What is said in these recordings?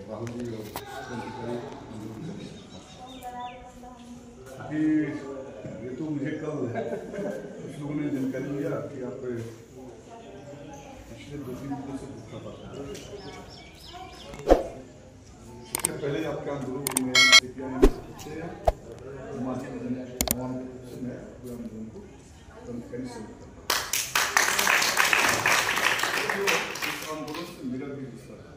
राहुल जी कि ये तो मुझे कल कुछ लोगों ने जानकारी दिया कि आप पिछले 2-3 दिनों से भूखा पा रहे हैं। इससे पहले आपके आंदोलन में आंदोलन को आंदोलन से मेरा भी हिस्सा है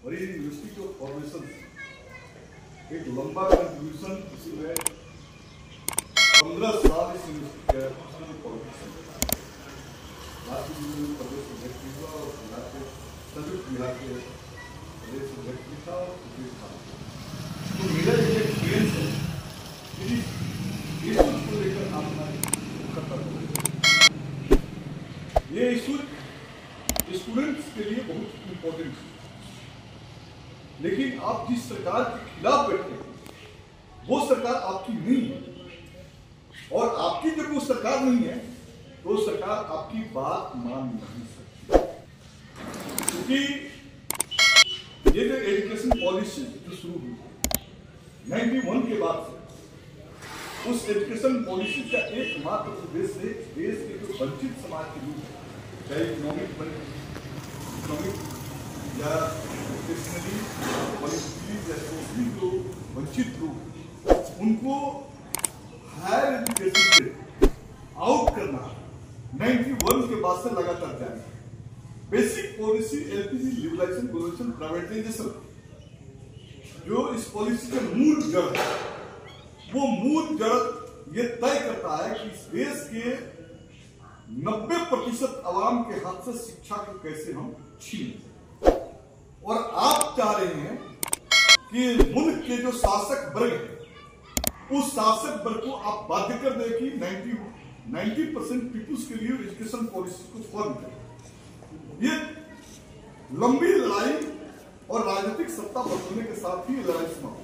और ये यूनिवर्सिटी के फॉर्मेशन एक लंबा कंट्रीब्यूशन इसमें 15 साल इस यूनिवर्सिटी का फॉर्मेशन प्रदेश अध्यक्ष हुआ और बिहार के संयुक्त बिहार के प्रदेश अध्यक्ष भी था और था। तो मेरा एक एक्सपीरियंस है कि इशू को लेकर आपका ये इशू स्टूडेंट्स के लिए बहुत इंपॉर्टेंट है, लेकिन आप जिस सरकार के खिलाफ बैठे हैं वो सरकार आपकी नहीं है और आपकी जब वो सरकार नहीं है तो सरकार आपकी बात मान नहीं सकती, क्योंकि ये जो एजुकेशन पॉलिसी जो शुरू हुई 91 के बाद से उस एजुकेशन पॉलिसी का एकमात्र उद्देश्य है देश के जो वंचित समाज के लोग चाहे इकोनॉमिक या टेक्निकली पॉलिटिकली या सोशली जो वंचित लोग उनको हायर एजुकेशन से आउट करना 91 के बाद से लगातार जारी है। Basic policy LPG liberalisation provision privatisation जो इस पॉलिसी का मूल जड़ है, वो मूल जड़ ये तय करता है कि इस देश के 90% आवाम के हाथ से शिक्षा को कैसे हम छीन, और आप चाह रहे हैं कि मुल्क के जो शासक वर्ग है उस शासक वर्ग को आप बाध्य कर दें कि 90% पीपुल्स के लिए एजुकेशन पॉलिसी को फॉर्म करें। ये लंबी लड़ाई और राजनीतिक सत्ता बदलने के साथ ही लड़ाई समाप्त।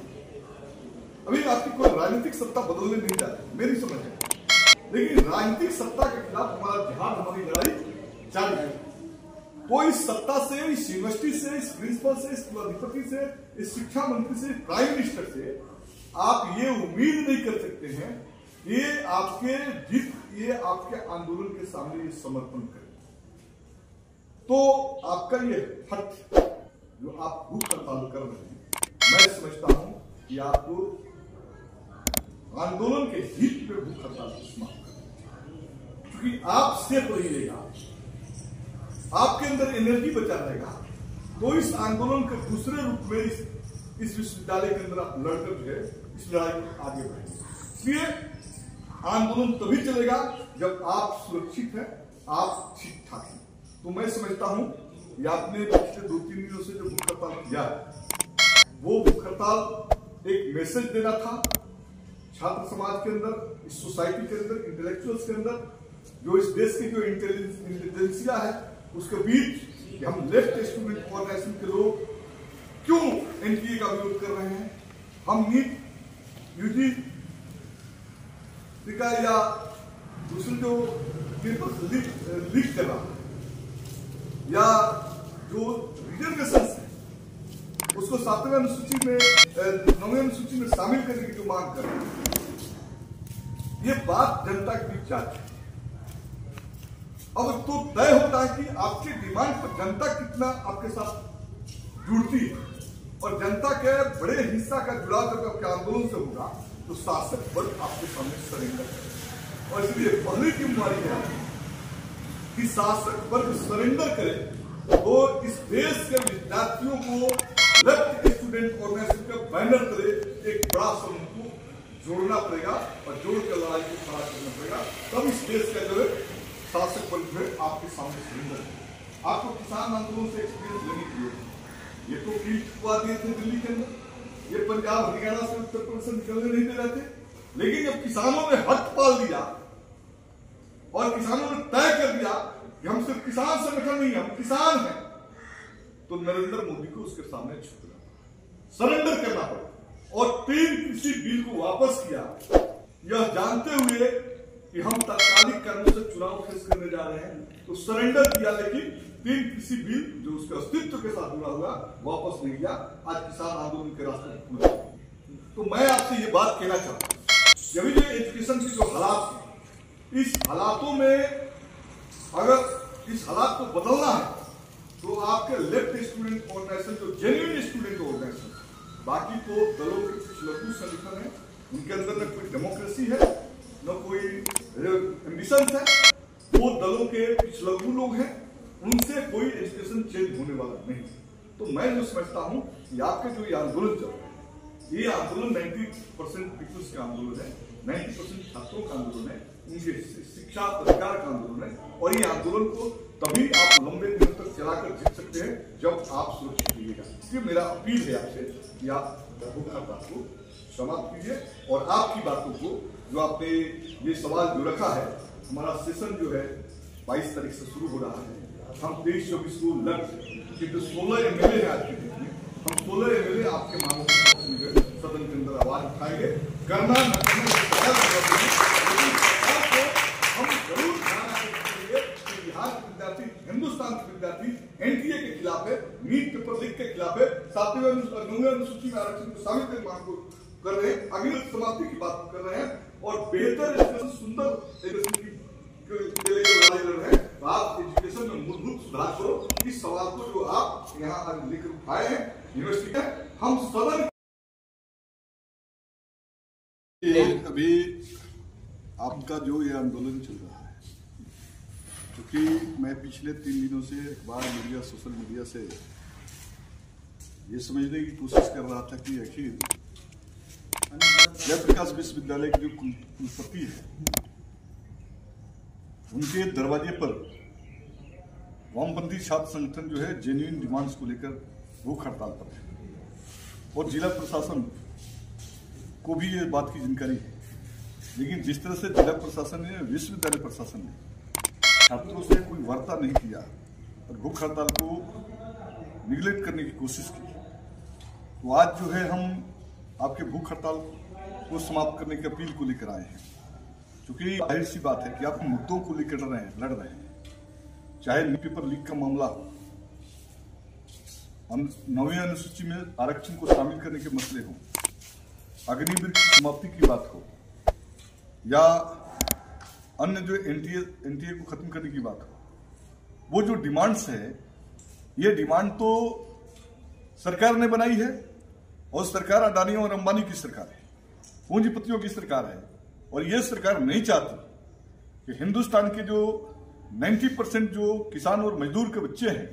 अभी आपकी कोई राजनीतिक सत्ता बदलने नहीं जाती मेरी समझ है, लेकिन राजनीतिक सत्ता के खिलाफ हमारा जिहाद, हमारी लड़ाई जारी है। वो इस सत्ता से, इस यूनिवर्सिटी से, इस प्रिंसिपल से, इस कुलाधिपति से, इस शिक्षा मंत्री से, प्राइम मिनिस्टर से आप ये उम्मीद नहीं कर सकते हैं कि ये आपके आंदोलन के सामने ये समर्पण करें। तो आपका ये हट जो आप भूख हड़ताल कर रहे हैं, मैं समझता हूं कि आपको आंदोलन के हित पे भूख हड़ताल को समाप्त करें, क्योंकि आप सेफ रहिएगा, आपके अंदर एनर्जी बचा रहेगा, तो इस आंदोलन के दूसरे रूप में इस विश्वविद्यालय के अंदर आप लड़कर जो है इस लड़ाई को आगे बढ़ेंगे। इसलिए आंदोलन तभी चलेगा जब आप सुरक्षित हैं, आप ठीक ठाक हैं। तो मैं समझता हूं कि आपने पिछले 2-3 दिनों से जो भूख हड़ताल किया वो भूख हड़ताल एक मैसेज देना था छात्र समाज के अंदर, इस सोसाइटी के अंदर, इंटेलेक्चुअल्स के अंदर, जो इस देश की जो इंटेलिजेंसिया है उसके बीच कि हम लेफ्ट स्टूडेंट ऑर्गेनाइजेशन के लोग क्यों एनटीए का विरोध कर रहे हैं, हम नीट यूजी या दूसरे जो पेपर लीक कर रहा है या जो रिजर्वेशन है उसको 7वें अनुसूची में 9वें अनुसूची में शामिल करने की जो मांग कर रहे हैं, ये बात जनता के बीच जाती है। अब तो तय होता है कि आपके डिमांड पर जनता कितना आपके साथ जुड़ती है, और जनता के बड़े हिस्सा का जुड़ाव जब आपके आंदोलन से होगा तो शासक वर्ग आपके सामने सरेंडर करेगा। और इसलिए पहली जिम्मेदारी है कि शासक वर्ग सरेंडर करे तो इस देश के विद्यार्थियों को लेफ्ट स्टूडेंट ऑर्गेनाइजेशन का बैनर करे, एक बड़ा समूह को जोड़ना पड़ेगा और जोड़ के लड़ाई को खड़ा करना पड़ेगा, तब इस देश का जो है शासक वर्ग जो है आपके सामने सरेंडर है। आपको किसान आंदोलन से एक्सपीरियंस लेने के लिए ये तो फील्ड हुआ दिए थे दिल्ली के अंदर, ये पंजाब हरियाणा से उत्तर प्रदेश से निकलने नहीं दे रहे थे, लेकिन जब किसानों ने हक पाल दिया और किसानों ने तय कर दिया कि हम सिर्फ किसान संगठन नहीं, हम किसान हैं, तो नरेंद्र मोदी को उसके सामने झुकना, सरेंडर करना पड़ा और 3 कृषि बिल को वापस किया, यह जानते हुए कि हम तात्कालिक कारणों से चुनाव फेस करने जा रहे हैं, तो सरेंडर किया, लेकिन 3 कृषि बिल जो उसके अस्तित्व के साथ जुड़ा हुआ वापस नहीं लिया, आज किसान आंदोलन के रास्ते पर। तो मैं आपसे ये बात कहना चाहता हूँ, जब जो एजुकेशन के जो हालात हैं, इस हालातों में अगर इस हालात को बदलना है तो आपके लेफ्ट स्टूडेंट ऑर्गेनाइजेशन, जो जेन्युइन स्टूडेंट ऑर्गेनाइजेशन, बाकी तो दलों के कुछ लघु संगठन है, उनके अंदर न कोई डेमोक्रेसी है न कोई एम्बिशन है, वो दलों के कुछ लघु लोग हैं, उनसे कोई एजुकेशन चेंज होने वाला नहीं। तो मैं जो समझता हूं कि आपके जो ये आंदोलन चल रहा है, ये आंदोलन 90% पीपुल्स का आंदोलन है, 90% छात्रों का आंदोलन है, उनके शिक्षा अधिकार का आंदोलन है। और ये आंदोलन को तभी आप लंबे दिनों तक चलाकर जीत सकते हैं जब आप सुरक्षित रहिएगा। इसलिए मेरा अपील है आपसे कि आप बात को समाप्त कीजिए और आपकी बातों को, जो आपने ये सवाल जो रखा है, हमारा सेशन जो है 22 तारीख से शुरू हो रहा है, हम 23-24 को लग जो 16 MLA है आज की डेट में, हम 16 MLA आपके मांगों को सदन के अंदर आवाज उठाएंगे। करना न करना हम जरूर बिहार के विद्यार्थी, हिंदुस्तान के विद्यार्थी NTA के खिलाफ है, नीट पेपर लीक के खिलाफ है, 7वीं अनुसूची में आरक्षण को शामिल करने की मांग कर रहे हैं, अग्निपथ समाप्ति की बात कर रहे हैं और बेहतर एजुकेशन, सुंदर एजुकेशन के लिए लड़ाई लड़ रहे हैं। तो आप एजुकेशन में मूलभूत सुधार करो। इस सवाल को जो आप यहाँ आज लेकर उठाए हैं यूनिवर्सिटी का, हम सदन अभी आपका जो ये आंदोलन चल रहा है, क्योंकि मैं पिछले 3 दिनों से अखबार, मीडिया, सोशल मीडिया से ये समझने की कोशिश कर रहा था कि आखिर जयप्रकाश विश्वविद्यालय के जो कुलपति है, उनके दरवाजे पर वामपंथी छात्र संगठन जो है जेन्युइन डिमांड्स को लेकर भूख हड़ताल पर है और जिला प्रशासन को भी ये बात की जानकारी है। लेकिन जिस तरह से जिला प्रशासन ने, विश्वविद्यालय प्रशासन ने छात्रों से कोई वार्ता नहीं किया और भूख हड़ताल को निगलेक्ट करने की कोशिश की, तो आज जो है हम आपके भूख हड़ताल को समाप्त करने की अपील को लेकर आए हैं। क्योंकि जाहिर सी बात है कि आप मुद्दों को लेकर लड़ रहे हैं, चाहे नीट पेपर लीक का मामला हो, 9वीं अनुसूची में आरक्षण को शामिल करने के मसले हो, अग्निवीर की समाप्ति की बात हो, या अन्य जो एनटीए को खत्म करने की बात हो। वो जो डिमांड्स है, ये डिमांड तो सरकार ने बनाई है और सरकार अडानी और अंबानी की सरकार है, पूंजीपतियों की सरकार है। और ये सरकार नहीं चाहती कि हिंदुस्तान के जो 90% जो किसान और मजदूर के बच्चे हैं,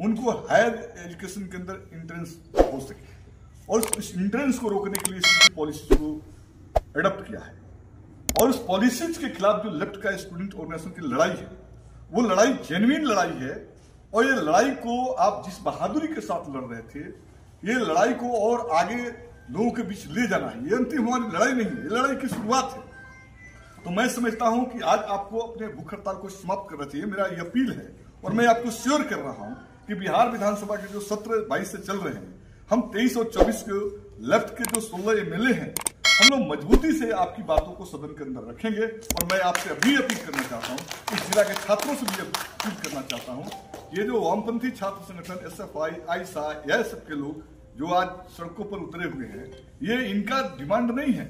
उनको हायर एजुकेशन के अंदर एंट्रेंस हो सके। और इस एंट्रेंस को रोकने के लिए इसकी पॉलिसी को एडॉप्ट किया है। और उस पॉलिसीज के खिलाफ जो लेफ्ट का स्टूडेंट ऑर्गेनाइजेशन की लड़ाई है, वो लड़ाई जेन्युइन लड़ाई है। और ये लड़ाई को आप जिस बहादुरी के साथ लड़ रहे थे, ये लड़ाई को और आगे लोगों के बीच ले जाना है। ये अंतिम हमारी लड़ाई नहीं है, ये लड़ाई की शुरुआत है। तो मैं समझता हूं कि आज आपको अपने भूख हड़ताल को समाप्त करना चाहिए, मेरा ये अपील है। और मैं आपको श्योर कर रहा हूं कि बिहार विधानसभा के जो सत्र 22 से चल रहे हैं, हम 23 और 24 के लेफ्ट के जो 16 MLA हैं, हम लोग मजबूती से आपकी बातों को सदन के अंदर रखेंगे। और मैं आपसे अभी अपील करना चाहता हूं, इस जिला के छात्रों से भी अपील करना चाहता हूं, ये जो वामपंथी छात्र संगठन SFI, AISA, यह सब के लोग जो आज सड़कों पर उतरे हुए हैं, ये इनका डिमांड नहीं है,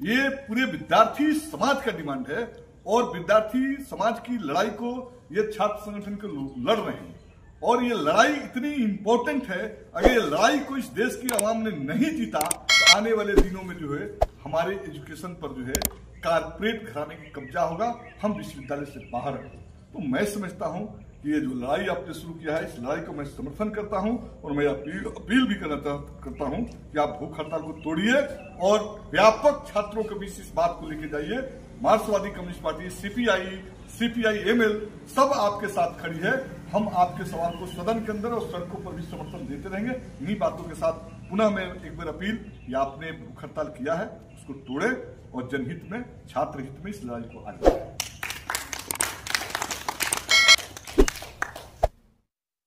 ये पूरे विद्यार्थी समाज का डिमांड है। और विद्यार्थी समाज की लड़ाई को ये छात्र संगठन के लोग लड़ रहे हैं। और ये लड़ाई इतनी इंपॉर्टेंट है, अगर ये लड़ाई को इस देश की आवाम ने नहीं जीता, तो आने वाले दिनों में जो है हमारे एजुकेशन पर जो है कारपोरेट घराने की कब्जा होगा, हम विश्वविद्यालय से बाहर हैं। तो मैं समझता हूं कि ये जो लड़ाई आपने शुरू किया है, इस लड़ाई को मैं समर्थन करता हूं। और मैं अपील भी करता हूं कि आप भूख हड़ताल को तोड़िए और व्यापक छात्रों के बीच इस बात को लेके जाइए। मार्क्सवादी कम्युनिस्ट पार्टी, CPI, ML सब आपके साथ खड़ी है। हम आपके सवाल को सदन के अंदर और सड़कों पर भी समर्थन देते रहेंगे। इन्हीं बातों के साथ पुनः मैं एक बार अपील, कि आपने भूख हड़ताल किया है उसको तोड़े और जनहित में, छात्र हित में इस लड़ाई को आगे